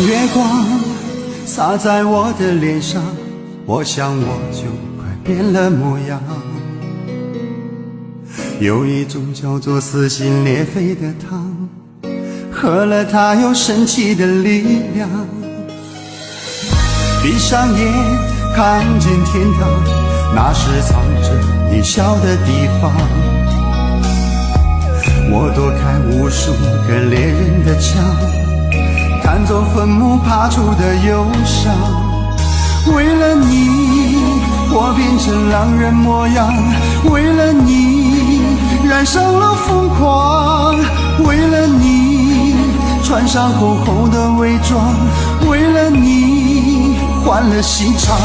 月光洒在我的脸上，我想我就快变了模样。有一种叫做撕心裂肺的汤，喝了它有神奇的力量。闭上眼看见天堂，那是藏着你笑的地方。我躲开无数个猎人的枪，赶走坟墓爬出的忧伤。为了你我变成狼人模样，为了你染上了疯狂，为了你穿上厚厚的伪装，为了你换了心肠。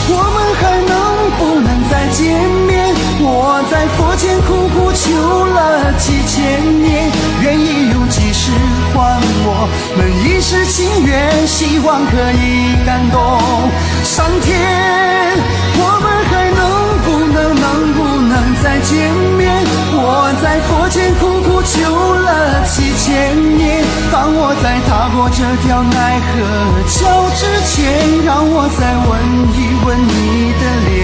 我们还能不能再见面？我在佛前苦苦求了几千年，愿意用几世还我们一世情缘，希望可以感动上天。我们还能不能再见面？我在佛前苦苦求了几千年，当我在踏过这条奈何桥之前，让我再吻一吻你的脸。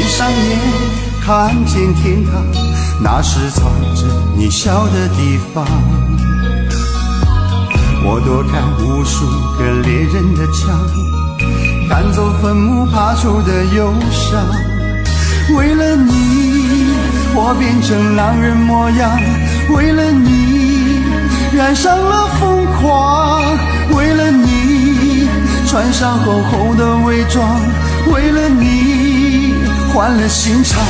上眼看见天堂，那是藏着你笑的地方。我躲开无数个猎人的枪，赶走坟墓爬出的忧伤。为了你我变成狼人模样，为了你染上了疯狂，为了你穿上厚厚的伪装，为了你换了心肠。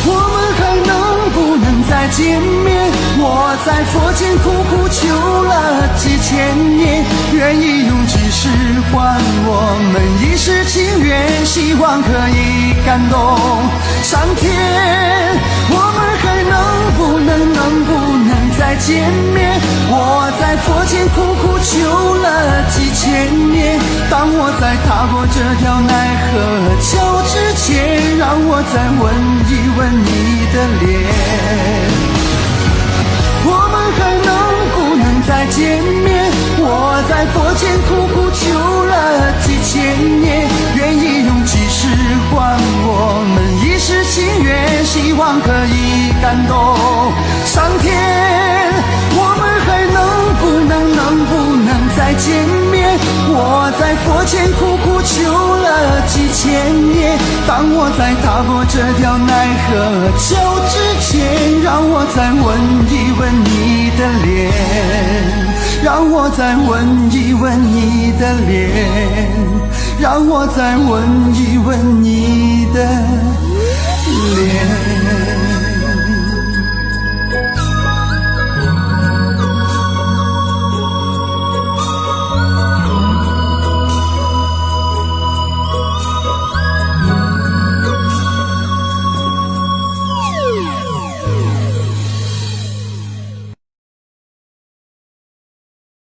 我们还能不能再见面？我在佛前苦苦求了几千年，愿意用几世还我们一世情缘，希望可以感动上天。我们还能不能再见面？我在佛前苦苦求了几千年，当我在踏过这条奈何桥之前，让我再吻一吻你的脸。我们还能不能再见面？我在佛前苦苦求了几千年，愿意用几世还我们一世情缘，希望可以感动上天。我们还能不能再见面？我在佛前苦苦求了几千年，当我在踏过这条奈何桥之前，让我再吻一吻你的脸，让我再吻一吻你的脸，让我再吻一吻你的脸。